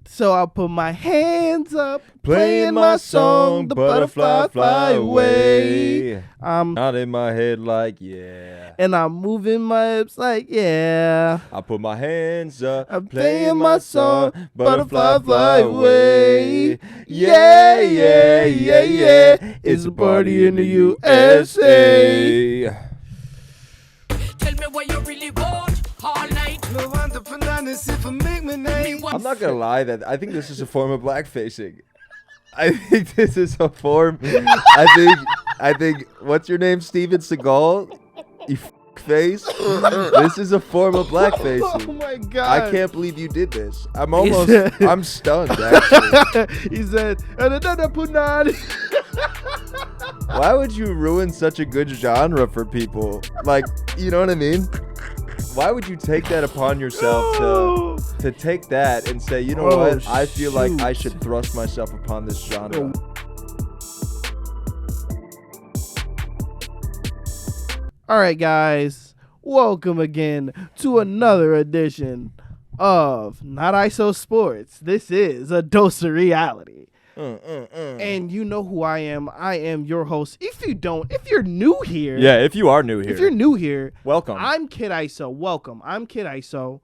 So I put my hands up, playing my song, the butterfly fly away. I'm not in my head like, yeah. And I'm moving my hips like, yeah. I put my hands up, I'm playing my song, butterfly fly away. Yeah, yeah, yeah, yeah. It's a party in the USA. Tell me what you really want all night. I'm not gonna lie, that I think this is a form of blackfacing. I think this is a form. I think. What's your name, Steven Seagal? You face. This is a form of blackfacing. Oh my god! I can't believe you did this. I'm stunned. Actually, he said, why would you ruin such a good genre for people? Like, you know what I mean? Why would you take that upon yourself to take that and say, you know what? I feel like I should thrust myself upon this genre. All right, guys. Welcome again to another edition of Not ISO Sports. This is a dose of reality. And you know who I am. I am your host. If you're new here. Yeah, if you are new here. If you're new here. Welcome. I'm Kid ISO. Welcome. I'm Kid ISO.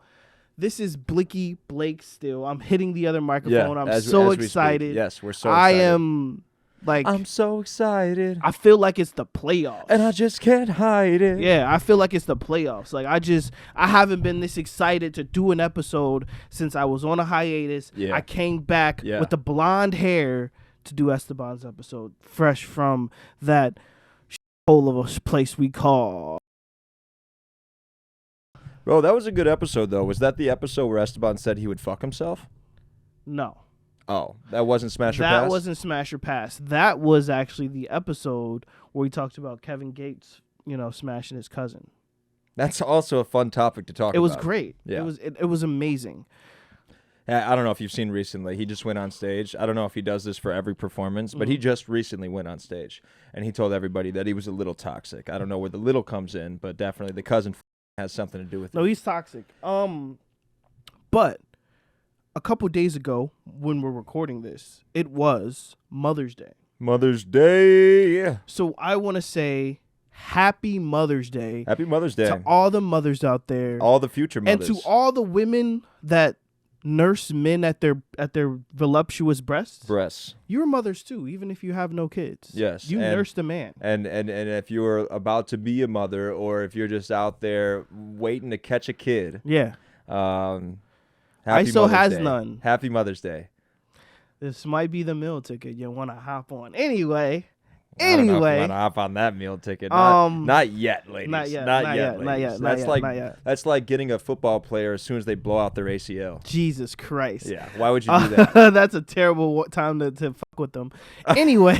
This is Blicky Blake still. I'm hitting the other microphone. I'm so excited. Yes, we're so excited. I'm so excited. I feel like it's the playoffs. And I just can't hide it. Yeah, I feel like it's the playoffs. Like I haven't been this excited to do an episode since I was on a hiatus. Yeah. I came back with the blonde hair to do Esteban's episode, fresh from that hole of a place we call. Bro, that was a good episode, though. Was that the episode where Esteban said he would fuck himself? No. Oh, that wasn't Smash or Pass? That wasn't Smash or Pass. That was actually the episode where we talked about Kevin Gates, smashing his cousin. That's also a fun topic to talk about. It was great. Yeah. It was amazing. I don't know if you've seen recently. He just went on stage. I don't know if he does this for every performance, but he just recently went on stage, and he told everybody that he was a little toxic. I don't know where the little comes in, but definitely the cousin has something to do with it. No, he's toxic. But a couple days ago, when we're recording this, it was Mother's Day. Mother's Day. So I want to say Happy Mother's Day. Happy Mother's Day. To all the mothers out there. All the future mothers. And to all the women that nurse men at their voluptuous breasts. You're mothers too, even if you have no kids. Yes. You nursed a man. And if you're about to be a mother, or if you're just out there waiting to catch a kid. Yeah. Happy ISO Mother's has Day. none. Happy Mother's Day. This might be the meal ticket you want to hop on. Anyway. I don't know if you want to hop on that meal ticket. Not yet, ladies. Not yet. That's like getting a football player as soon as they blow out their ACL. Jesus Christ. Yeah. Why would you do that? That's a terrible time to fuck with them. Anyway,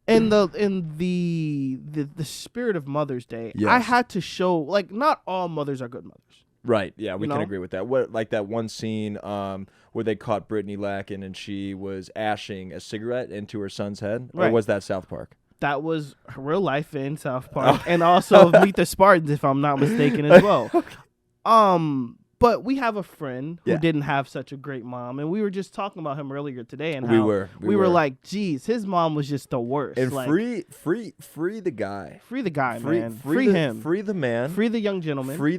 in the spirit of Mother's Day, yes. I had to show, like, not all mothers are good mothers. Right. Yeah, we can agree with that. Like that one scene where they caught Brittany lacking and she was ashing a cigarette into her son's head? Right. Or was that South Park? That was real life in South Park. And also Meet the Spartans, if I'm not mistaken, as well. Okay. But we have a friend who didn't have such a great mom, and we were just talking about him earlier today, and how we were like, geez, his mom was just the worst. And like, free the guy. Free the guy, man. Free him. Free the man. Free the young gentleman. Free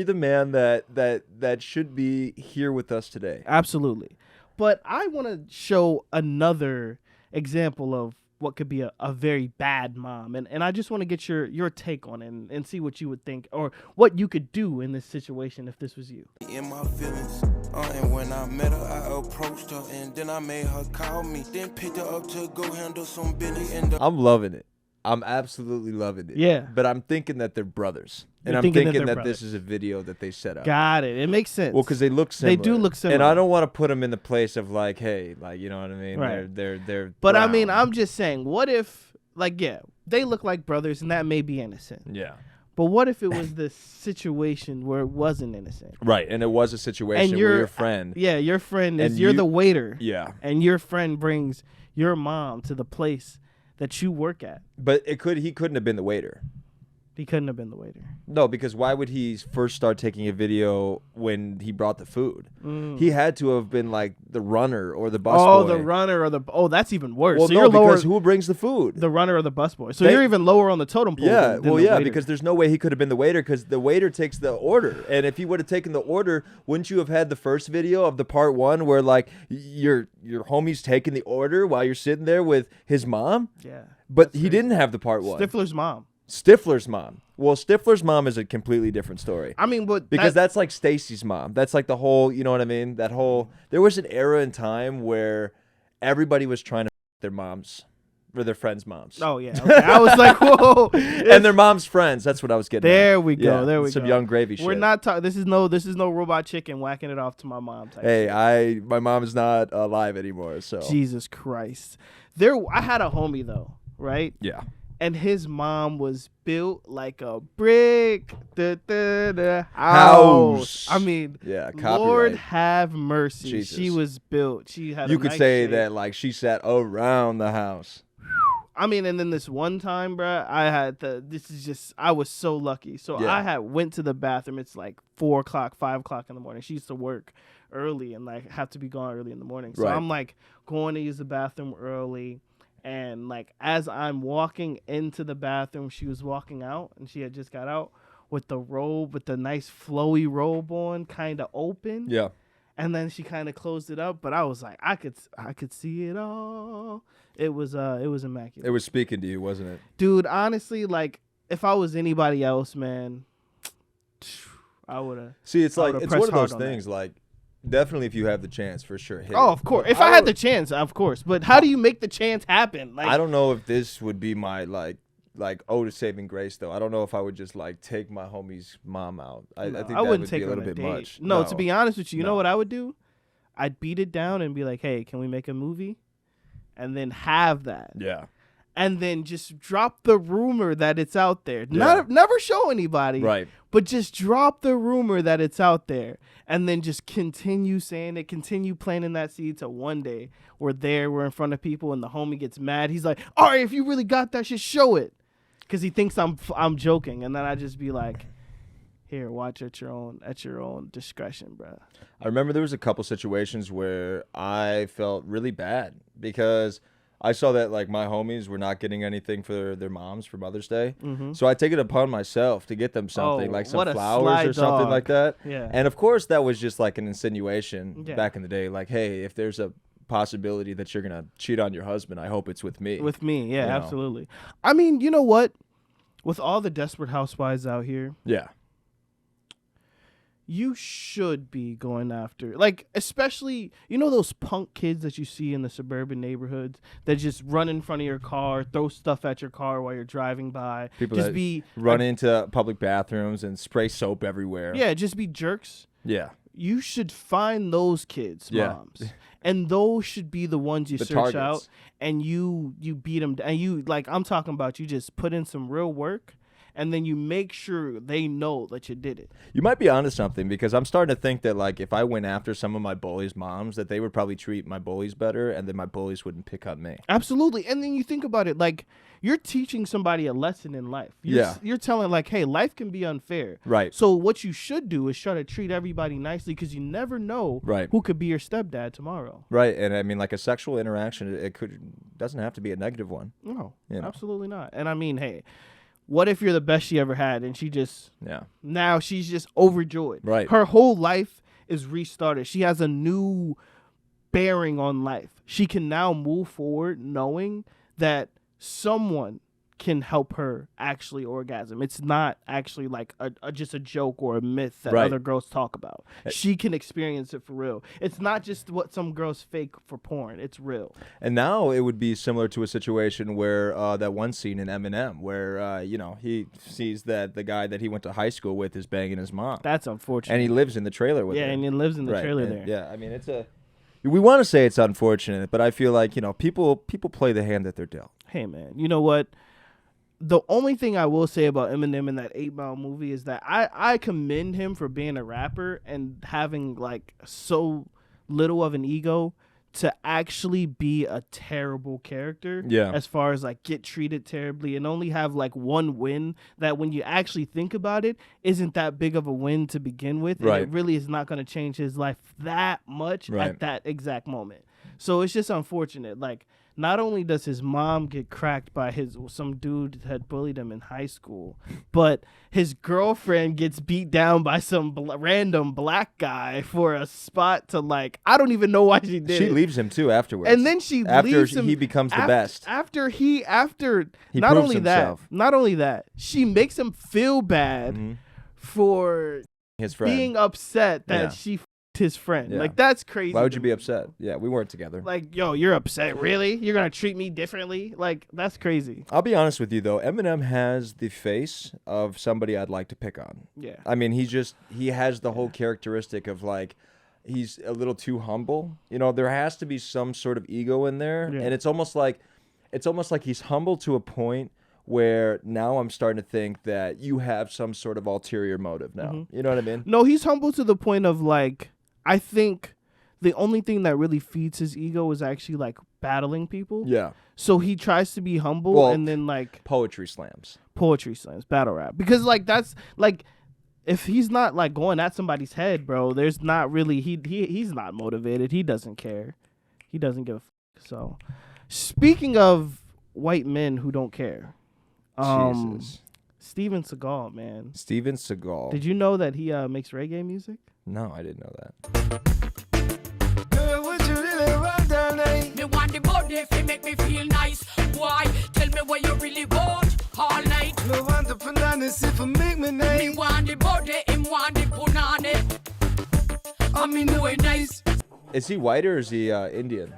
the man that should be here with us today. Absolutely. But I want to show another example of what could be a very bad mom. And I just want to get your take on it and see what you would think or what you could do in this situation if this was you. In my feelings, and when I met her, I approached her, and then I made her call me, then picked her up to go handle some business. I'm loving it. I'm absolutely loving it. Yeah. But I'm thinking that they're brothers. And I'm thinking that this is a video that they set up. Got it. It makes sense. Well, because they look similar. They do look similar. And I don't want to put them in the place of like, hey, like, you know what I mean? Right. They're But brown. I mean, I'm just saying, what if, like, yeah, they look like brothers and that may be innocent. Yeah. But what if it was the situation where it wasn't innocent? Right. And it was a situation where your friend. Yeah, your friend is, you're the waiter. Yeah. And your friend brings your mom to the place that you work at. But he couldn't have been the waiter. He couldn't have been the waiter. No, because why would he first start taking a video when he brought the food? He had to have been like the runner or the busboy. Oh, the runner or the... Oh, that's even worse. Well, so no, you're lower, because who brings the food? the runner or the busboy. So you're even lower on the totem pole. Yeah, than the waiter. because there's no way he could have been the waiter because the waiter takes the order. And if he would have taken the order, wouldn't you have had the first video of the part 1 where like your homie's taking the order while you're sitting there with his mom? Yeah. But he didn't have the part 1. Stifler's mom. Stifler's mom. Well, Stifler's mom is a completely different story. I mean, but because that's like Stacy's mom. That's like the whole, you know what I mean? That whole, there was an era in time where everybody was trying to their moms or their friends' moms. Oh yeah. Okay. I was like, whoa. And their mom's friends. That's what I was getting There at. we go. Yeah, there we go. Some young gravy shit. We're not talking. This is no Robot Chicken whacking it off to my mom type Hey, shit. my mom is not alive anymore, so. Jesus Christ. I had a homie though, right? Yeah. And his mom was built like a brick. House. I mean, Yeah, Lord copyright. have mercy. Jesus. She was built. She had. You a could nice say shape. that like she sat around the house. I mean, and then this one time, bruh, I was so lucky. So Yeah. I had went to the bathroom. It's like 4 o'clock, 5 o'clock in the morning. She used to work early and like have to be gone early in the morning. So Right. I'm like going to use the bathroom early. And like as I'm walking into the bathroom, she was walking out and she had just got out with the robe, with the nice flowy robe on, kind of open. Yeah. And then she kind of closed it up, but I was like, I could see it all. It was immaculate. It was speaking to you, wasn't it? Dude, honestly, like if I was anybody else, man, I would have. See, it's I like would've it's pressed one of those hard on things. Like, definitely, if you have the chance, for sure. Hit Oh, it. of course. But If I had the chance, of course. But how do you make the chance happen? Like I don't know if this would be my like ode to saving grace though. I don't know if I would just like take my homie's mom out. I think that wouldn't would take be a her little on a bit date. much. No, to be honest with you, you know No. what I would do? I'd beat it down and be like, hey, can we make a movie? And then have that. Yeah. And then just drop the rumor that it's out there. Yeah. Never show anybody. Right. But just drop the rumor that it's out there. And then just continue saying it. Continue planting that seed till one day we're in front of people and the homie gets mad. He's like, all right, if you really got that shit, show it. Because he thinks I'm joking. And then I just be like, here, watch at your own discretion, bro. I remember there was a couple situations where I felt really bad because I saw that like my homies were not getting anything for their moms for Mother's Day. Mm-hmm. So I take it upon myself to get them something Oh, like some what a flowers sly or something dog. like that. Yeah. And of course that was just like an insinuation Yeah. back in the day. Like, hey, if there's a possibility that you're going to cheat on your husband, I hope it's with me. With me, yeah, You know. absolutely. I mean, you know what? With all the desperate housewives out here, Yeah. you should be going after, like, especially, you know those punk kids that you see in the suburban neighborhoods that just run in front of your car, throw stuff at your car while you're driving by. People just that be run into public bathrooms and spray soap everywhere. Yeah, just be jerks. Yeah. You should find those kids' Yeah. moms. And those should be the ones you The search targets. out and you beat them. And you, like, I'm talking about, you just put in some real work and then you make sure they know that you did it. You might be onto something because I'm starting to think that like if I went after some of my bullies' moms, that they would probably treat my bullies better, and then my bullies wouldn't pick on me. Absolutely. And then you think about it, like, you're teaching somebody a lesson in life. You're telling, like, hey, life can be unfair. Right. So what you should do is try to treat everybody nicely because you never know Right. who could be your stepdad tomorrow. Right, and I mean like a sexual interaction, doesn't have to be a negative one. No, You know. absolutely not. And I mean, hey, what if you're the best she ever had and she just Yeah. now she's just overjoyed. Right. Her whole life is restarted. She has a new bearing on life. She can now move forward knowing that someone can help her actually orgasm. It's not actually like just a joke or a myth that Right. other girls talk about. She can experience it for real. It's not just what some girls fake for porn. It's real. And now it would be similar to a situation where that one scene in Eminem where he sees that the guy that he went to high school with is banging his mom. That's unfortunate. And he lives in the trailer with her. and he lives in the Right, trailer and, there. Yeah, I mean we want to say it's unfortunate, but I feel like, people play the hand that they're dealt. Hey, man, you know what? The only thing I will say about Eminem in that 8 Mile movie is that I commend him for being a rapper and having like so little of an ego to actually be a terrible character. Yeah. As far as like get treated terribly and only have like one win that when you actually think about it isn't that big of a win to begin with. And Right. it really is not going to change his life that much Right. at that exact moment. So it's just unfortunate. Like, not only does his mom get cracked by some dude that had bullied him in high school, but his girlfriend gets beat down by some random black guy for a spot to like, I don't even know why she did it. She leaves him too afterwards. And then she leaves him. He becomes the best. After he not proves only himself. not only that, she makes him feel bad for His friend. being upset that Yeah. she his friend. Yeah. Like, that's crazy. Why would to you be me. upset? Yeah, we weren't together. Like, yo, you're upset, really? You're gonna treat me differently? Like, that's crazy. I'll be honest with you though, Eminem has the face of somebody I'd like to pick on. Yeah. I mean, he has the whole characteristic of like, he's a little too humble. You know, there has to be some sort of ego in there, Yeah. and it's almost like he's humble to a point where now I'm starting to think that you have some sort of ulterior motive now. You know what I mean? No, he's humble to the point of like, I think the only thing that really feeds his ego is actually like battling people. Yeah. So he tries to be humble Well, and then like Poetry slams. poetry slams, battle rap. Because like that's like, if he's not like going at somebody's head, bro, there's not really he's not motivated. He doesn't care. He doesn't give a fuck. So speaking of white men who don't care, Jesus. Steven Seagal, man. Steven Seagal. Did you know that he makes reggae music? No, I didn't know that. Girl, would you really run down there? Me want the body if it make me feel nice. Why? Tell me what you really want all night. Me want the bananas if it make me Me nice. want the body, him want the punani. I mean, know it nice. Is he white or is he Indian?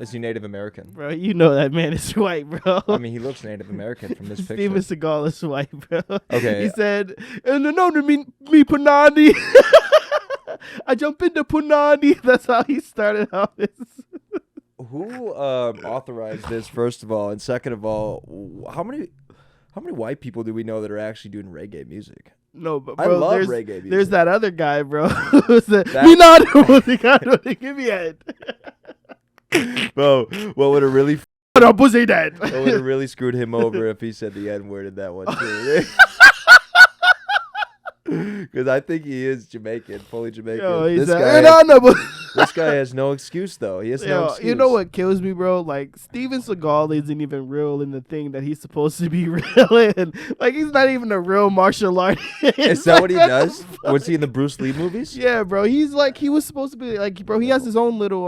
Is he Native American? Bro, you know that man is white, bro. I mean, he looks Native American from this picture. Steven Seagal is white, bro. Okay. He said, and no, me punani. I jump into punani. That's how he started out this. Who authorized this, first of all, and second of all, how many white people do we know that are actually doing reggae music? No, but I bro, love there's, reggae music. There's that other guy, bro. Who said, That- me not give me head. Bro, what would have really No pussy dead. what would have really screwed him over if he said the N word in that one too? Because I think he is Jamaican, fully Jamaican. Yo, he's this, a- guy no, has, no, but this guy has no excuse though. He has no yo, excuse. you know what kills me, bro? Like, Steven Seagal isn't even real in the thing that he's supposed to be real in. Like, he's not even a real martial artist. Is that what he does? Was he in the Bruce Lee movies? Yeah, bro. He's like, he was supposed to be like, bro. He has his own little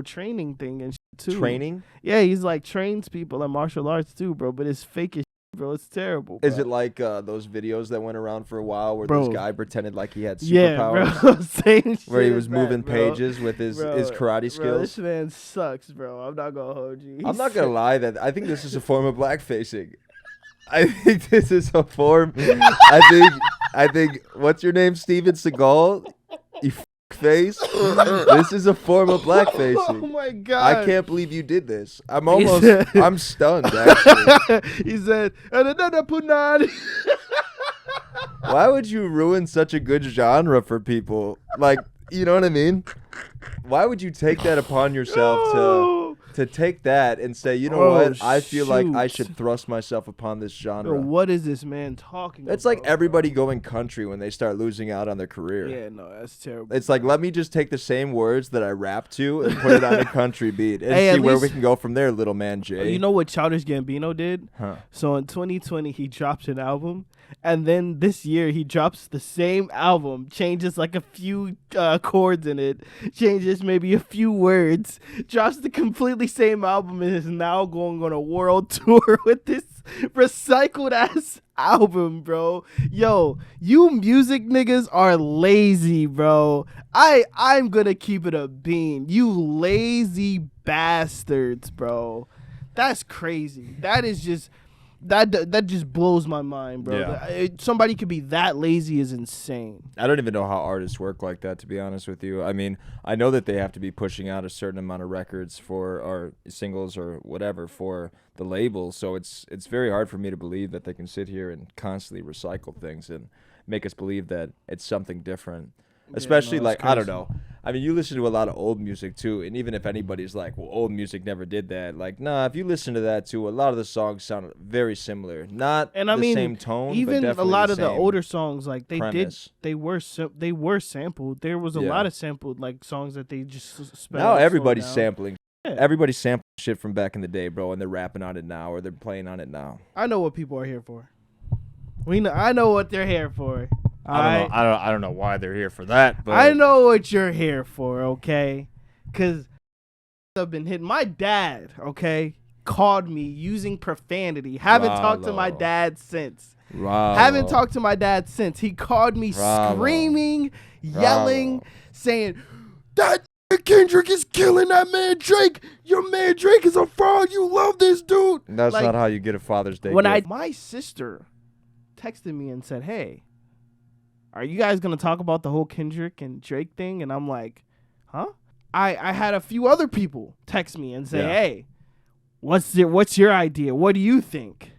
training thing and shit too. Training? Yeah, he's like trains people in martial arts too, bro. But it's fake as shit, bro. It's terrible. Bro. Is it like those videos that went around for a while where Bro. this guy pretended like he had Yeah, superpowers? bro. Same shit. Where he as was that, moving bro. pages with his Bro, karate Bro, skills? this man sucks, bro. I'm not gonna hold you. I'm not gonna lie, that I think this is a form of blackfacing. I think this is a form. I think. What's your name, Steven Seagal? You face. This is a form of Oh blackfacing. my god! I can't believe you did this. I'm stunned. Actually, He said, "And another punani." why would you ruin such a good genre for people? Like, you know what I mean? Why would you take that upon yourself to take that and say, you know Oh, what? I feel like I shoot. should thrust myself upon this genre. Bro, what is this man talking about? It's like everybody going country when they start losing out on their career. Yeah, no, that's terrible. It's like, let me just take the same words that I rap to and put it on a country beat and Hey, see at where we least- can go from there, little man Jay. You know what Childish Gambino did? Huh. So in 2020, he dropped an album, and then this year he drops the same album, changes like a few chords in it, changes maybe a few words, drops the completely same album, and is now going on a world tour with this recycled ass album, bro. Yo, you music niggas are lazy, bro. I'm gonna keep it a bean. You lazy bastards, bro. That's crazy. That is just that just blows my mind, bro. Yeah. Somebody could be that lazy is insane. I don't even know how artists work like that, to be honest with you. I mean, I know that they have to be pushing out a certain amount of records or singles or whatever for the label, so it's very hard for me to believe that they can sit here and constantly recycle things and make us believe that it's something different. Especially no, like, it's I don't crazy. know. I mean, you listen to a lot of old music too, and even if anybody's like, well, old music never did that, like, nah, if you listen to that too, a lot of the songs sound very similar. Not And I the mean, same tone, even but a definitely lot the of the same older songs, like premise. they were sampled. There was a Yeah. lot of sampled like songs that they just sped Now up, slowed everybody's down. sampling. Yeah. Everybody's sampling shit from back in the day, bro, and they're rapping on it now, or they're playing on it now. I know what people are here for. I know what they're here for. I don't know why they're here for that, but I know what you're here for, okay? Because I've been hitting. My dad, okay, called me using profanity. Haven't talked to my Rollo. dad since. Rollo. Haven't talked to my dad since. He called me Rollo. screaming, yelling, Rollo. saying, that Kendrick is killing that man Drake. Your man Drake is a fraud. You love this dude. That's Like, not how you get a Father's Day when gift. my sister texted me and said, hey, are you guys going to talk about the whole Kendrick and Drake thing? And I'm like, huh? I had a few other people text me and say, Yeah. hey, what's your idea? What do you think?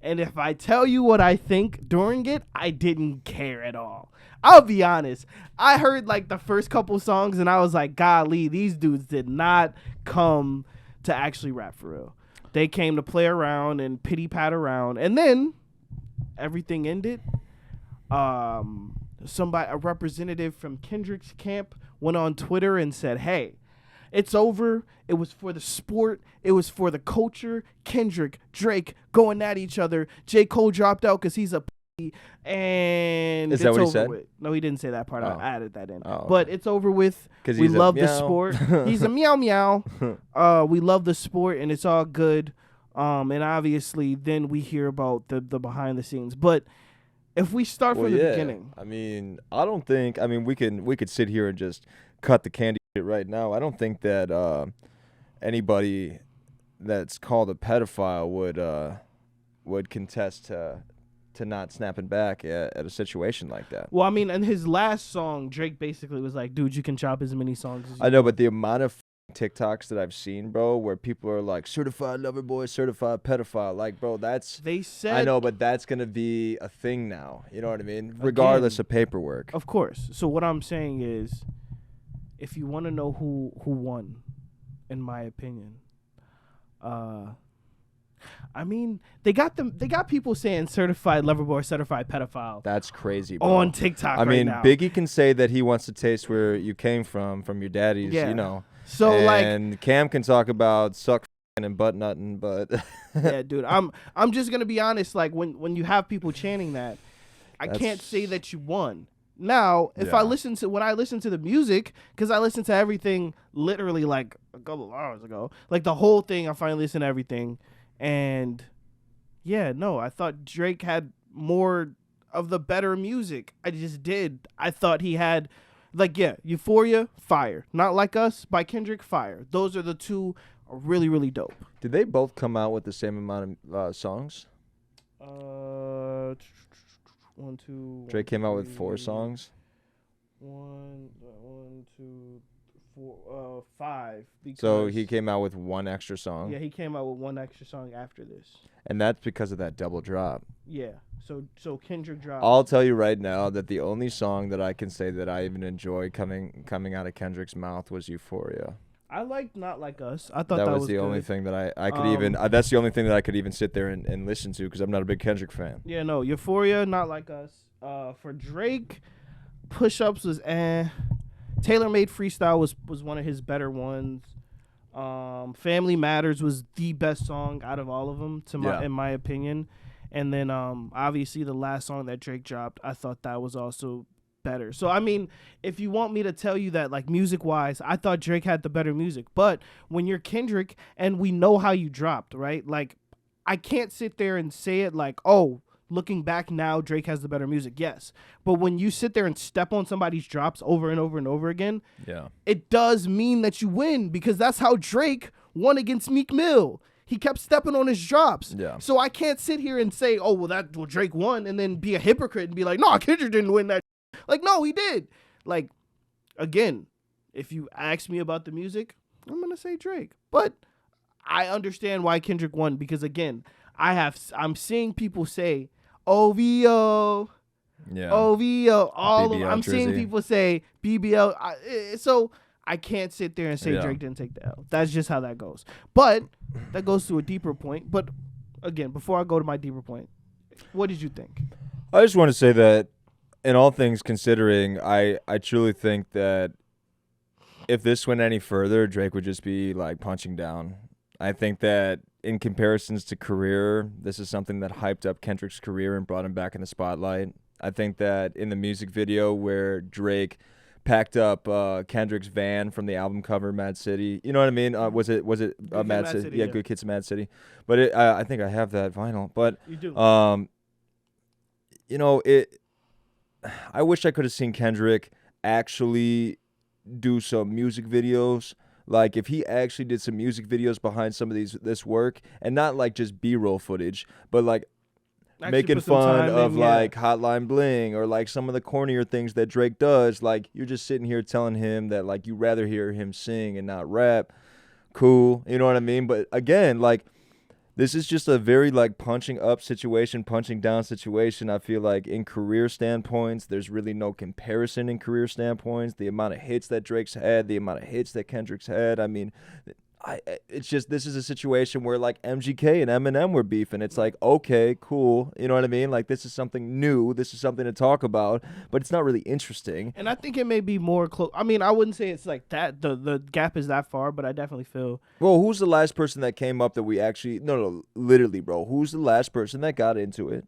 And if I tell you what I think during it, I didn't care at all. I'll be honest. I heard like the first couple songs and I was like, golly, these dudes did not come to actually rap for real. They came to play around and pity pat around. And then everything ended. A representative from Kendrick's camp went on Twitter and said, hey, it's over. It was for the sport. It was for the culture. Kendrick, Drake going at each other. J. Cole dropped out because he's a p***, and Is it's that what he over said? with. No, he didn't say that part. Oh. I added that in. Oh, okay. But it's over with. 'Cause We he's a love the meow. sport. He's a meow meow. We love the sport, and it's all good. And obviously, then we hear about the behind the scenes. But if we start from the beginning. I mean, I don't think. I mean, we could sit here and just cut the candy shit right now. I don't think that anybody that's called a pedophile would contest to not snapping back at a situation like that. Well, I mean, in his last song, Drake basically was like, dude, you can chop as many songs as you I know, but the amount of TikToks that I've seen, bro, where people are like, certified lover boy, certified pedophile. Like, bro, that's... They said... I know, but that's going to be a thing now. You know what I mean? Regardless of paperwork. Of course. So what I'm saying is, if you want to know who won, in my opinion, I mean, they got people saying certified lover boy, certified pedophile. That's crazy, bro. On TikTok I mean, right now. Biggie can say that he wants to taste where you came from your daddy's, Yeah. you know. So and Cam can talk about suck and butt nutting, but yeah, dude. I'm just gonna be honest. Like when you have people chanting that, I can't say that you won. Now, if I listen to the music, because I listened to everything literally like a couple of hours ago, like the whole thing, I finally listened to everything, and yeah, no, I thought Drake had more of the better music. I just did. I thought he had. Like, yeah, Euphoria, fire. Not Like Us by Kendrick, fire. Those are the two really, really dope. did they both come out with the same amount of songs? 1, 2. Drake came out with 4 songs. 1, 2, 4, 5. So he because- came out with 1 extra song. Yeah, he came out with 1 extra song after this. And that's because of that double drop. Yeah, so Kendrick dropped. I'll tell you right now that the only song that I can say that I even enjoy coming out of Kendrick's mouth was Euphoria. I liked Not Like Us. I thought That was was the good. only thing that I could even that's the only thing that I could even sit there and listen to because I'm not a big Kendrick fan. Yeah, no, Euphoria, Not Like Us. For Drake, Push Ups was Tailor Made Freestyle was one of his better ones. Family Matters was the best song out of all of them in my opinion. And then obviously the last song that Drake dropped, I thought that was also better. So I mean, if you want me to tell you that, like, music wise, I thought Drake had the better music. But when you're Kendrick and we know how you dropped, right? Like, I can't sit there and say it like, oh, looking back now, Drake has the better music. Yes. But when you sit there and step on somebody's drops over and over and over again, it does mean that you win, because that's how Drake won against Meek Mill. He kept stepping on his drops. Yeah. So I can't sit here and say, oh, well, Drake won, and then be a hypocrite and be like, no, Kendrick didn't win that. Like, no, he did. Like, again, if you ask me about the music, I'm going to say Drake. But I understand why Kendrick won, because, again, I'm seeing people say, OVO, Yeah. OVO, all of BBL, I'm seeing Drizzy. people say BBL. So I can't sit there and say Yeah. Drake didn't take the L. That's just how that goes. But that goes to a deeper point. But again, before I go to my deeper point, what did you think? I just want to say that in all things considering, I truly think that if this went any further, Drake would just be like punching down. I think that in comparisons to career, this is something that hyped up Kendrick's career and brought him back in the spotlight. I think that in the music video where Drake packed up Kendrick's van from the album cover Mad City, you know what I mean? Was it Mad City? Yeah, Good Kids Mad City. But I think I have that vinyl. But You do. you know, I wish I could have seen Kendrick actually do some music videos. Like if he actually did some music videos behind some of this work, and not like just B-roll footage, but like Actually making put some fun time of in, like Hotline Bling or like some of the cornier things that Drake does. Like you're just sitting here telling him that like you rather hear him sing and not rap. Cool, you know what I mean? But again, like this is just a very like punching up situation, punching down situation. I feel like in career standpoints, there's really no comparison in career standpoints. The amount of hits that Drake's had, the amount of hits that Kendrick's had. I mean, it's just this is a situation where like MGK and Eminem were beefing. It's like, okay, cool. You know what I mean? Like this is something new. This is something to talk about, but it's not really interesting. And I think it may be more close. I mean, I wouldn't say it's like that. The gap is that far, but I definitely feel. Well, who's the last person that came up that we actually no, literally, bro. Who's the last person that got into it?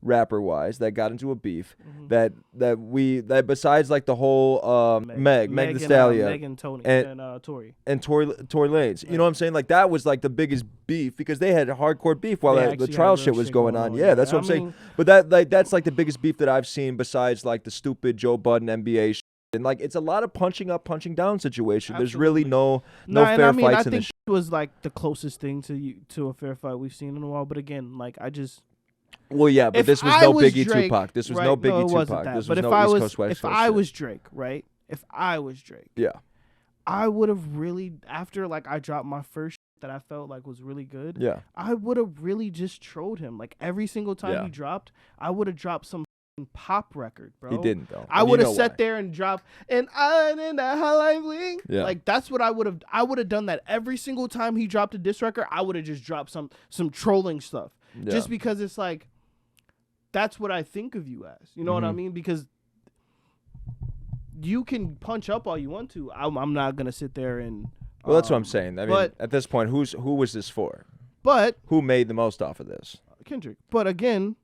Rapper wise, that got into a beef that besides like the whole Meg Thee Stallion, Meg and Tony and Tory and Tory Lanez. You know what I'm saying? Like that was like the biggest beef because they had hardcore beef while They the actually trial had real shit was shit going going on. on. Yeah, that's what I I'm saying. mean- But that's like the biggest beef that I've seen besides like the stupid Joe Budden NBA shit. And like it's a lot of punching up, punching down situation. There's really no and fair I mean, fights I in think this. it was like the closest thing to a fair fight we've seen in a while. But again, like I just. Well, yeah, but If this was I no was Biggie Drake, Tupac. This was right, no Biggie it wasn't Tupac. that. This But was if no I East was Coast West if Coast I shit. was Drake, right? If I was Drake, Yeah. I would have really after like I dropped my first that I felt like was really good. Yeah. I would have really just trolled him. Like every single time Yeah. he dropped, I would have dropped some pop record, bro. He didn't though. I And you would have know sat why. there and dropped and I'm in that hotline bling. Yeah. Like that's what I would have done that every single time he dropped a diss record. I would have just dropped some trolling stuff. Yeah. Just because it's like that's what I think of you as. You know what I Mm-hmm. mean? Because you can punch up all you want to. I'm not gonna sit there and. Well, that's what I'm saying. I mean, but- at this point, who was this for? But Who made the most off of this? Kendrick. But again,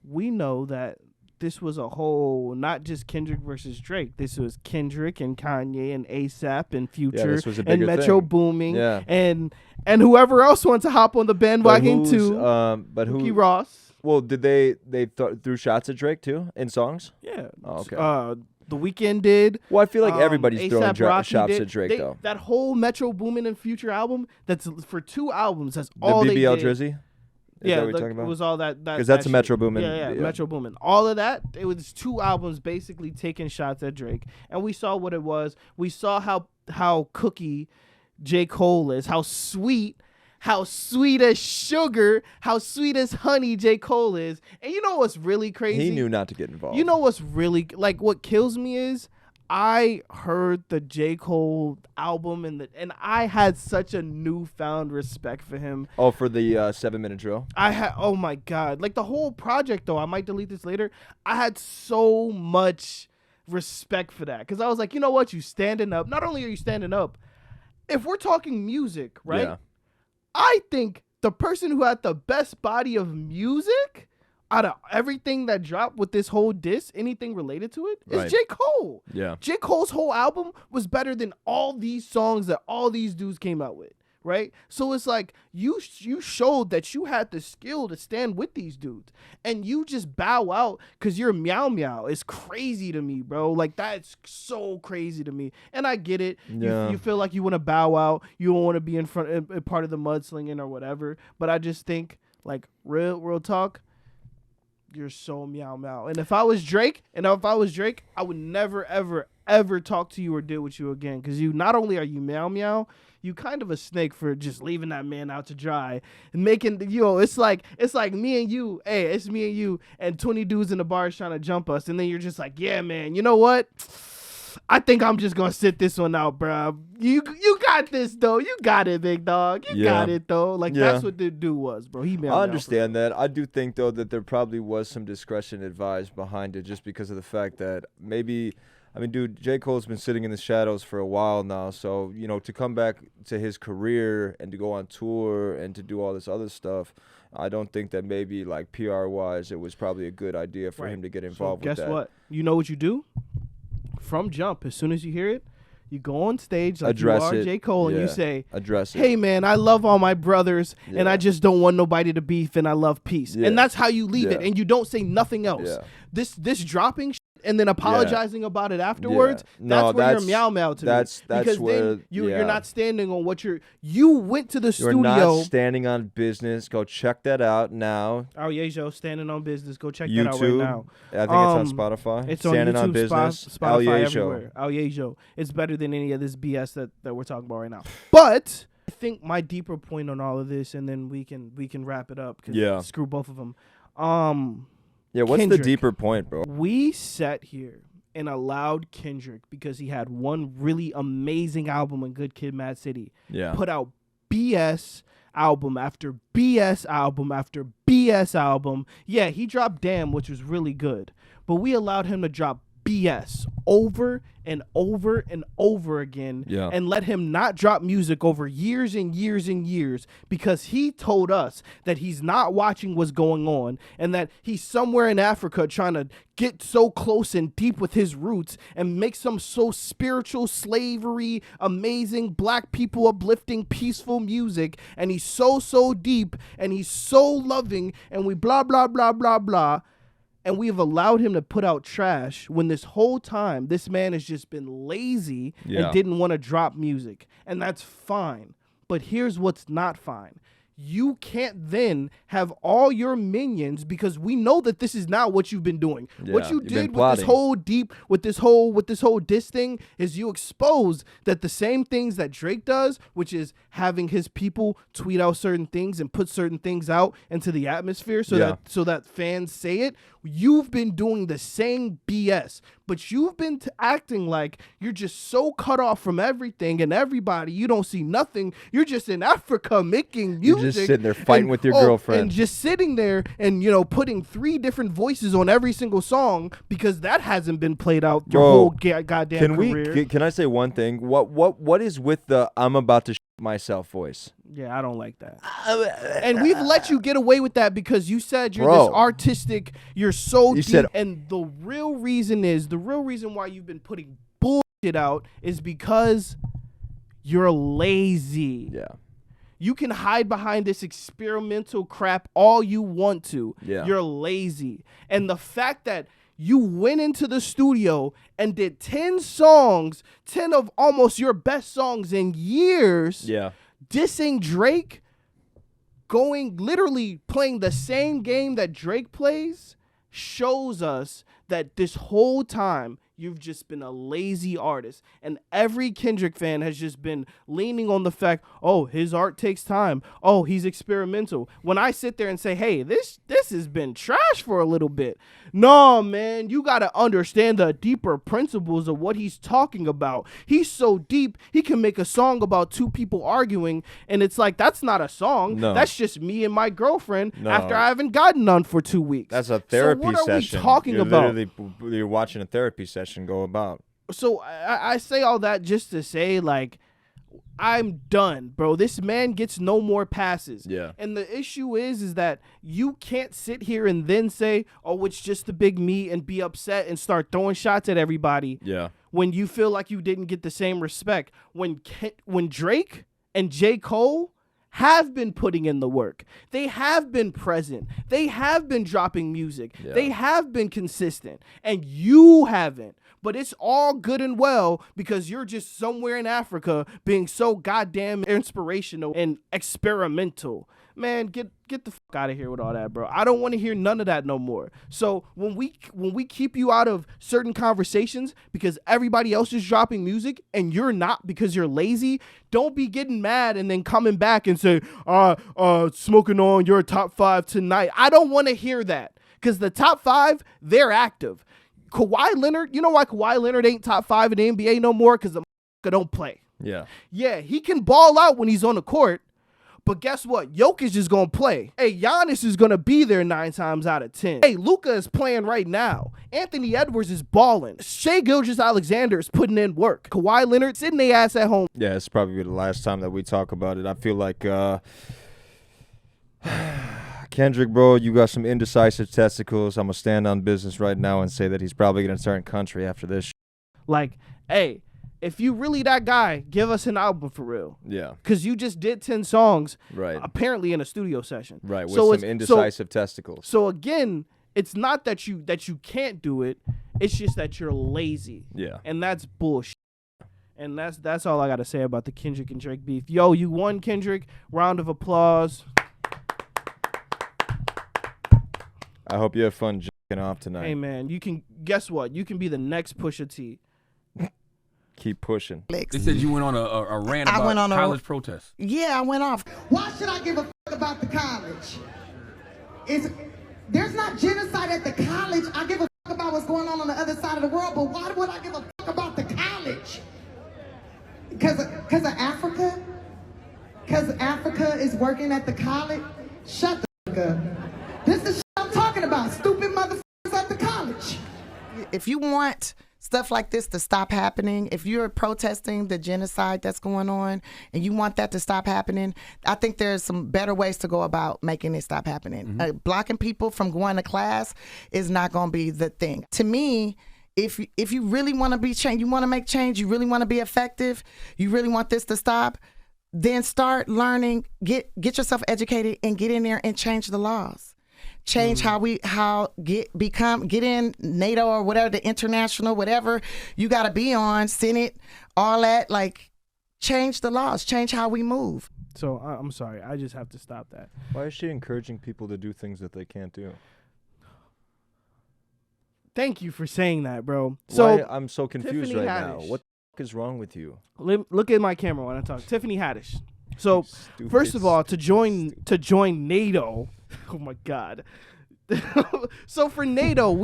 we know that this was a whole not just Kendrick versus Drake. This was Kendrick and Kanye and ASAP and Future this was a and bigger Metro thing. Booming Yeah. and whoever else wants to hop on the bandwagon too. But Ricky who? Ross. Well, did they threw shots at Drake too in songs? Yeah. Oh, okay. The Weeknd did. Well, I feel like everybody's A$AP throwing Rocky shots did. at Drake though. That whole Metro Boomin and Future album. That's for 2 albums. That's The all they BBL did. Drizzy. Is Yeah, that what you're like, talking about? it was all that. Because that's a shit. Metro Boomin. Yeah, Metro Boomin. All of that. It was 2 albums basically taking shots at Drake, and we saw what it was. We saw how cookie J. Cole is, how sweet as sugar, how sweet as honey J. Cole is. And you know what's really crazy? He knew not to get involved. You know what's really like what kills me is I heard the J. Cole album and I had such a newfound respect for him. Oh, for the 7-minute drill. Oh my God. Like the whole project though, I might delete this later. I had so much respect for that. Cause I was like, you know what? You standing up. Not only are you standing up, if we're talking music, right? Yeah. I think the person who had the best body of music out of everything that dropped with this whole diss, anything related to it, is Right. J. Cole. Yeah. J. Cole's whole album was better than all these songs that all these dudes came out with, right? So it's like you showed that you had the skill to stand with these dudes, and you just bow out because you're meow meow. It's crazy to me, bro. Like that's so crazy to me, and I get it. Yeah. You feel like you want to bow out, you don't want to be in front, part of the mudslinging or whatever. But I just think, like real talk. You're so meow meow. And if I was Drake, I would never, ever, ever talk to you or deal with you again. Because you not only are you meow meow, you kind of a snake for just leaving that man out to dry and making it's like me and you. Hey, it's me and you and 20 dudes in the bar trying to jump us, and then you're just like, yeah, man. You know what? I think I'm just gonna sit this one out, bro. You got this though. You got it, big dog. You got it though. Like that's what the dude was, bro. He I understand that. I do think though that there probably was some discretion advised behind it, just because of the fact that maybe. I mean, dude, J. Cole's been sitting in the shadows for a while now. So, to come back to his career and to go on tour and to do all this other stuff, I don't think that maybe, like, PR-wise, it was probably a good idea for him to get involved with that. Guess what? You know what you do? From jump, as soon as you hear it, you go on stage like you are J. Cole and you say, hey, man, I love all my brothers and I just don't want nobody to beef and I love peace. And that's how you leave it. And you don't say nothing else. This dropping and then apologizing about it afterwards, that's where you're meow meow to me. That's because where then you're not standing on what you went to the studio. You're not standing on business. Go check that out now. Oh, yeah, Joe, standing on business. Go check that out right now. I think it's on Spotify. It's standing on YouTube, on business. Spotify, everywhere. Oh, yeah, Joe. It's better than any of this BS that we're talking about right now. But I think my deeper point on all of this, and then we can wrap it up. Cause screw both of them. What's Kendrick, the deeper point, bro? We sat here and allowed Kendrick, because he had one really amazing album in Good Kid, Mad City, put out BS album after BS album after BS album. Yeah, he dropped Damn, which was really good, but we allowed him to drop BS over and over and over again and let him not drop music over years and years and years, because he told us that he's not watching what's going on and that he's somewhere in Africa trying to get so close and deep with his roots and make some so spiritual, slavery, amazing, black people uplifting, peaceful music, and he's so deep and he's so loving, and we blah blah blah blah blah. And we've allowed him to put out trash when this whole time this man has just been lazy and didn't want to drop music. And that's fine. But here's what's not fine. You can't then have all your minions, because we know that this is not what you've been doing. What you did with this whole diss thing is you expose that the same things that Drake does, which is having his people tweet out certain things and put certain things out into the atmosphere so that fans say it. You've been doing the same BS, but you've been acting like you're just so cut off from everything and everybody. You don't see nothing. You're just in Africa making music. You're just sitting there fighting with your girlfriend. And just sitting there and, putting 3 different voices on every single song, because that hasn't been played out your whole goddamn career. Can I say one thing? What is with the I'm about to myself voice? Yeah, I don't like that. And we've let you get away with that because you said you're this artistic, you're so deep. And the real reason why you've been putting bullshit out is because you're lazy. Yeah. You can hide behind this experimental crap all you want to. Yeah. You're lazy. And the fact that you went into the studio and did 10 songs, 10 of almost your best songs in years, dissing Drake, literally playing the same game that Drake plays, shows us that this whole time you've just been a lazy artist. And every Kendrick fan has just been leaning on the fact, oh, his art takes time. Oh, he's experimental. When I sit there and say, hey, this has been trash for a little bit. No, man, you got to understand the deeper principles of what he's talking about. He's so deep, he can make a song about 2 people arguing, and it's like, that's not a song. No. That's just me and my girlfriend after I haven't gotten none for 2 weeks. That's a therapy session. So what are we talking about? You're watching a therapy session go about. So I say all that just to say, like, I'm done, bro. This man gets no more passes. Yeah. And the issue is that you can't sit here and then say, oh, it's just the big me, and be upset and start throwing shots at everybody. Yeah. When you feel like you didn't get the same respect. When Drake and J. Cole have been putting in the work. They have been present. They have been dropping music. Yeah. They have been consistent. And you haven't. But it's all good and well because you're just somewhere in Africa being so goddamn inspirational and experimental. Man, get the fuck out of here with all that, bro. I don't want to hear none of that no more. So when we keep you out of certain conversations because everybody else is dropping music and you're not because you're lazy, don't be getting mad and then coming back and say, smoking on your top 5 tonight. I don't want to hear that because the top 5, they're active. Kawhi Leonard, you know why Kawhi Leonard ain't top 5 in the NBA no more? Because the don't play. Yeah. Yeah, he can ball out when he's on the court. But guess what? Jokic is going to play. Hey, Giannis is going to be there 9 times out of 10. Hey, Luka is playing right now. Anthony Edwards is balling. Shai Gilgeous-Alexander is putting in work. Kawhi Leonard sitting their ass at home. Yeah, it's probably the last time that we talk about it. I feel like Kendrick, bro, you got some indecisive testicles. I'm going to stand on business right now and say that he's probably going to turn country after this. Like, hey, if you really that guy, give us an album for real. Yeah. Because you just did 10 songs, right? Apparently in a studio session. Right, with some indecisive testicles. So again, it's not that you can't do it. It's just that you're lazy. Yeah. And that's bullshit. And that's all I got to say about the Kendrick and Drake beef. Yo, you won, Kendrick. Round of applause. I hope you have fun jacking off tonight. Hey, man, guess what? You can be the next Pusha T. Keep pushing. They said you went on a rant about college protests. Yeah, I went off. Why should I give a fuck about the college? There's not genocide at the college. I give a fuck about what's going on the other side of the world, but why would I give a fuck about the college? Because of Africa? Because Africa is working at the college? Shut the fuck up. This is shit I'm talking about. Stupid motherfuckers at the college. If you want stuff like this to stop happening, if you're protesting the genocide that's going on and you want that to stop happening, I think there's some better ways to go about making it stop happening. Mm-hmm. Blocking people from going to class is not going to be the thing. To me, if you really want to be change, you want to make change, you really want to be effective, you really want this to stop, then start learning, get yourself educated and get in there and change the laws. Change get in NATO or whatever, the international, whatever you got to be on, Senate, all that, like change the laws, change how we move. So I'm sorry, I just have to stop that. Why is she encouraging people to do things that they can't do? Thank you for saying that, bro. So I'm so confused Tiffany right Haddish. now. What the f- is wrong with you? Look at my camera when I talk. Tiffany Haddish. So first of all, to join NATO. Oh my God. So for NATO,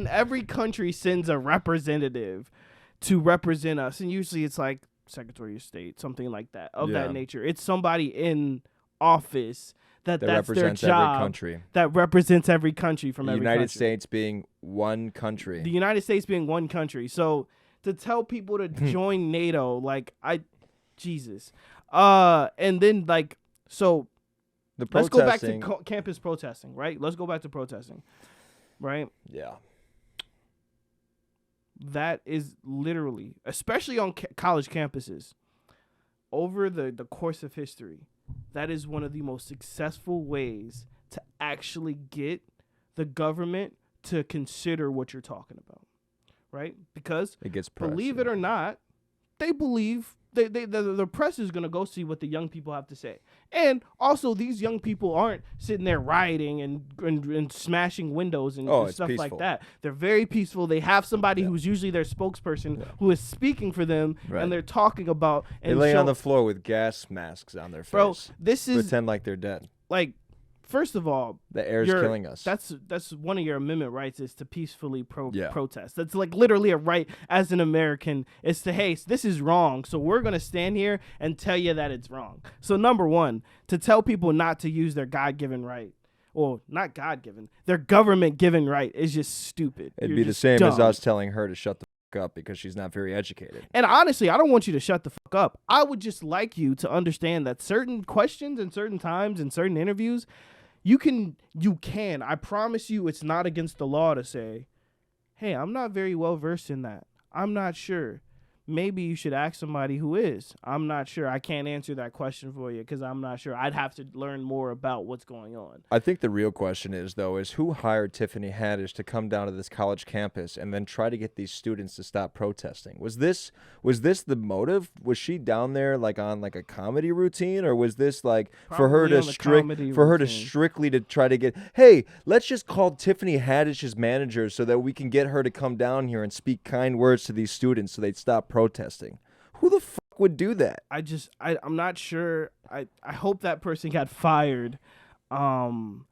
every country sends a representative to represent us, and usually it's like Secretary of State, something like that, of that nature. It's somebody in office that's represents their job, every country. that represents every country from every country. The United States being one country. The United States being one country. So to tell people to join NATO, like Jesus. And then like, so let's go back to campus protesting, right? Let's go back to protesting, right? Yeah. That is literally, especially on college campuses, over the course of history, that is one of the most successful ways to actually get the government to consider what you're talking about, right? Because it gets believe it or not, they believe the press is going to go see what the young people have to say. And also, these young people aren't sitting there rioting and smashing windows and stuff peaceful. like that. They're very peaceful. They have somebody who's usually their spokesperson who is speaking for them, and they're talking about. And they lay on the floor with gas masks on their face. Bro, this is pretend like they're dead. Like, first of all, the air's killing us. That's one of your amendment rights, is to peacefully protest. That's like literally a right as an American, is to, hey, this is wrong, so we're gonna stand here and tell you that it's wrong. So number one, to tell people not to use their God-given right, or not God-given, their government-given right, is just stupid. It'd be the same as us telling her to shut the fuck up because she's not very educated. And honestly, I don't want you to shut the fuck up. I would just like you to understand that certain questions and certain times and certain interviews, you can, I promise you, it's not against the law to say, hey, I'm not very well versed in that. I'm not sure. maybe you should ask somebody who is. I'm not sure. I can't answer that question for you because I'm not sure. I'd have to learn more about what's going on. I think the real question is, though, is who hired Tiffany Haddish to come down to this college campus and then try to get these students to stop protesting? Was this the motive? Was she down there like on like a comedy routine, or was this like for her to strictly to try to get, hey, let's just call Tiffany Haddish's manager so that we can get her to come down here and speak kind words to these students so they'd stop protesting? Who the fuck would do that? I'm not sure. I hope that person got fired. Wow.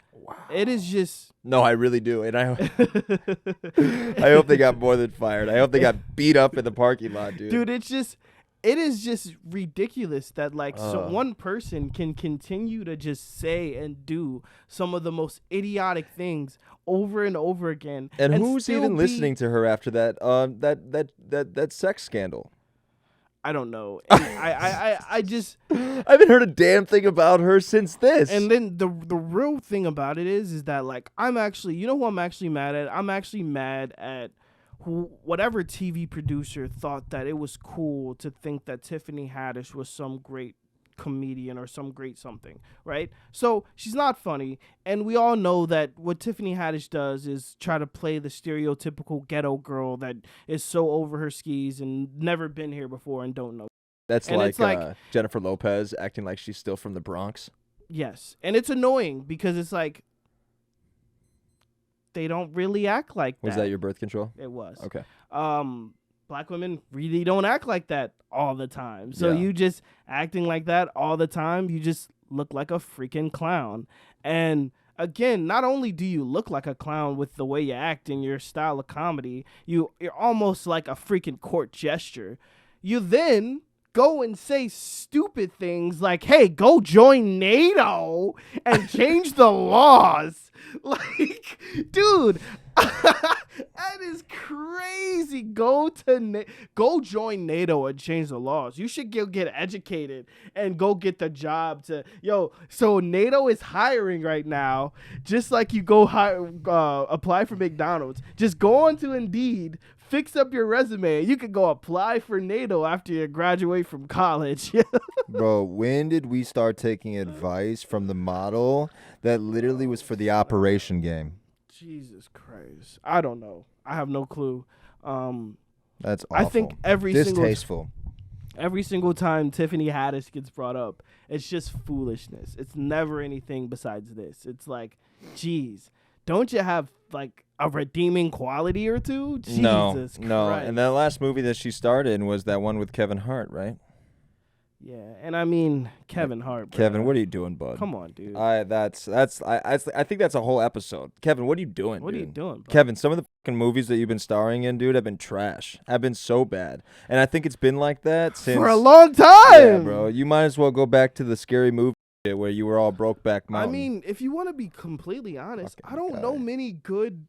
It is just... No, I really do. And I hope they got more than fired. I hope they got beat up in the parking lot, dude. Dude, it is just ridiculous that like one person can continue to just say and do some of the most idiotic things over and over again. And who's even listening to her after that sex scandal? I don't know. I just I haven't heard a damn thing about her since this. And then the real thing about it is that like I'm actually, you know who I'm actually mad at? I'm actually mad at whatever TV producer thought that it was cool to think that Tiffany Haddish was some great comedian or some great something, right? So she's not funny, and we all know that what Tiffany Haddish does is try to play the stereotypical ghetto girl that is so over her skis and never been here before and don't know. That's like Jennifer Lopez acting like she's still from the Bronx. Yes, and it's annoying because it's like they don't really act like that. Was that your birth control? It was. Okay. Black women really don't act like that all the time. So you just acting like that all the time, you just look like a freaking clown. And again, not only do you look like a clown with the way you act and your style of comedy, you're almost like a freaking court gesture. You then go and say stupid things like, hey, go join NATO and change the laws. Like, dude, that is crazy. Go join NATO and change the laws. You should get educated and go get the job so NATO is hiring right now, just like you go apply for McDonald's. Just go on to Indeed, fix up your resume. You could go apply for NATO after you graduate from college. Bro, when did we start taking advice from the model that literally was for the operation game? Jesus Christ. I don't know. I have no clue. That's awful. I think distasteful. Every single time Tiffany Haddish gets brought up, it's just foolishness. It's never anything besides this. It's like, geez, don't you have like a redeeming quality or two? Jesus Christ. And that last movie that she starred in was that one with Kevin Hart, right? Yeah, and I mean Kevin Hart. Bro. Kevin, what are you doing, bud? Come on, dude. I think that's a whole episode. Kevin, what are you doing? What are you doing, bud? Kevin? Some of the fucking movies that you've been starring in, dude, have been trash. Have been so bad, and I think it's been like that since for a long time. Yeah, bro. You might as well go back to the Scary Movie where you were all Brokeback Mountain. I mean, if you want to be completely honest, I don't know many good.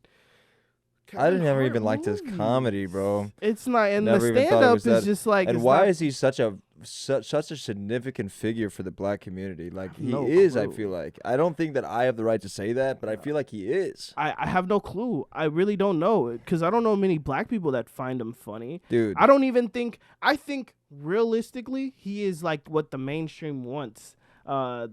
I didn't ever even like his comedy, bro. It's not, and the stand-up is just like. And why is he such a significant figure for the black community? Like he is, I feel like. I don't think that I have the right to say that, but I feel like he is. I have no clue. I really don't know, because I don't know many black people that find him funny. Dude. I don't even think. I think realistically, he is like what the mainstream wants. Figure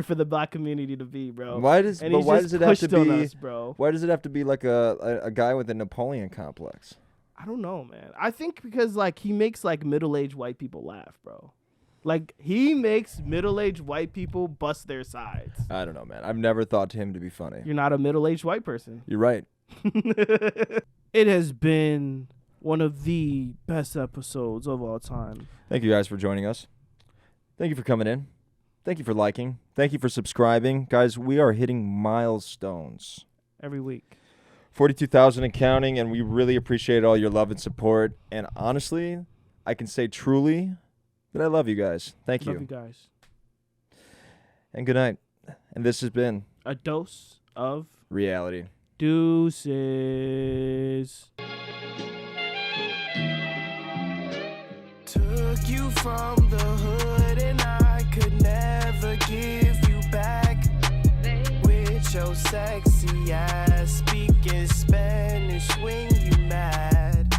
for the black community to be, bro. Why does it have to be, us, bro? Why does it have to be like a guy with a Napoleon complex? I don't know, man. I think because like he makes like middle-aged white people laugh, bro. Like he makes middle-aged white people bust their sides. I don't know, man. I've never thought him to be funny. You're not a middle-aged white person. You're right. It has been one of the best episodes of all time. Thank you guys for joining us. Thank you for coming in. Thank you for liking. Thank you for subscribing. Guys, we are hitting milestones. Every week. 42,000 and counting, and we really appreciate all your love and support. And honestly, I can say truly that I love you guys. Thank you. Love you guys. And good night. And this has been A Dose of Reality. Deuces. Took you from the hood and I could never give you back. With your sexy ass speaking Spanish when you mad.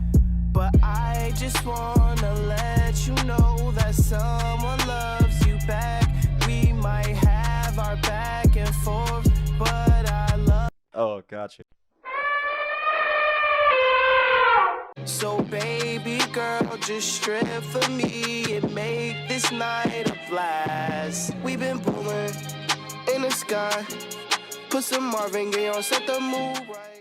But I just wanna let you know that someone loves you back. We might have our back and forth, but I love. Oh, gotcha. So baby girl, just strip for me and make this night a blast. We've been booming in the sky. Put some Marvin Gaye on, set the mood right.